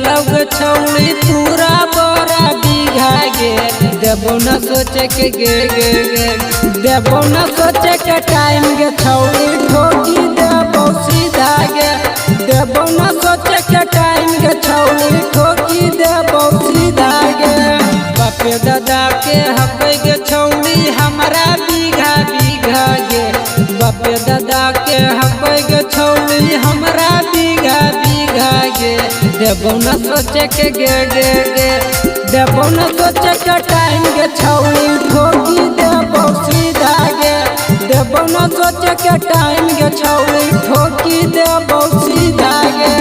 लग छौली पूरा बड़ा बीघा गे देबो न सोचे के गे देबो न सोचे के टाइम गे छौली ठोकी देबो सीधा गे देबो न सोचे के टाइम गे छौली ठोकी देबो सीधा गे बापे दादा के हकै गे छौली हमारा बीघा बीघा गे बापे दादा के हकै गे छौली हमारा बीघा बीघा गे देबो न सोचे के गे देबो न सोचे के टाइम गे छौली ठोकी देबो सीधा गे देबो न सोचे के टाइम गे छौली ठोकी देबो सीधा गे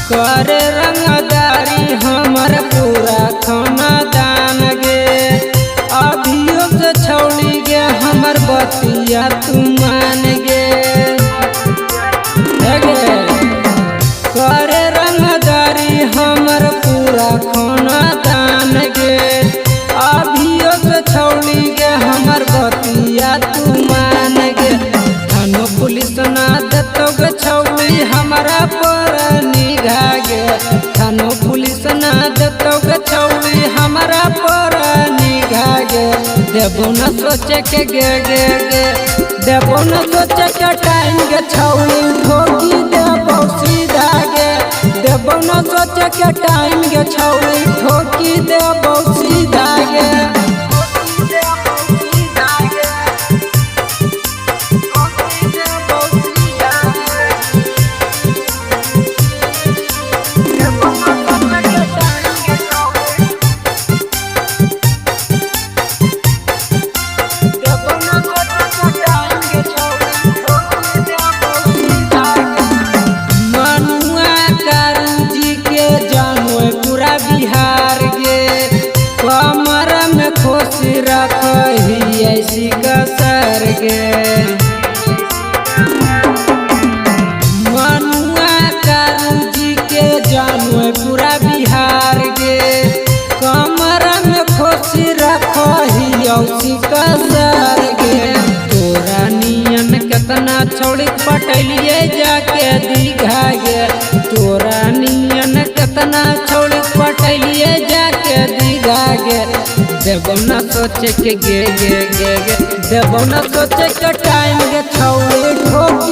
करे रंगदारी हमर पूरा खानदान गे अभियो से छौली गे हमर बतिया तू मान गे करे रंगदारी हमर पूरा खानदान गे अभियो से छौली गे हमर बतिया तू मान गे थानो पुलिस ना देतो गे छौली हमारा पर गे थानो पुलिस ना देतो गे छौली हमारा पर निघा गे देबो न सोचे के गे देबो न सोचे के टाइम गे छौली ठोकी देबो सीधा गे देबो न सोचे के टाइम गे छौली ठोकी देबो सीधा गे बिहार गे कमर में खुशी रखी ऐसी कसर गे मनुआ कारू जी के जानवे पूरा बिहार गे कमर में खुशी रखी ऐसी कसर गे तोरा नियन कितना छोड़ी पटलिए जाके दीघा गे तोरा नियन कितना छोड़ी पटलिए जाके दीघा गे देबो न सोचे के गे देबो न सोचे के टाइम गे छौली ठोक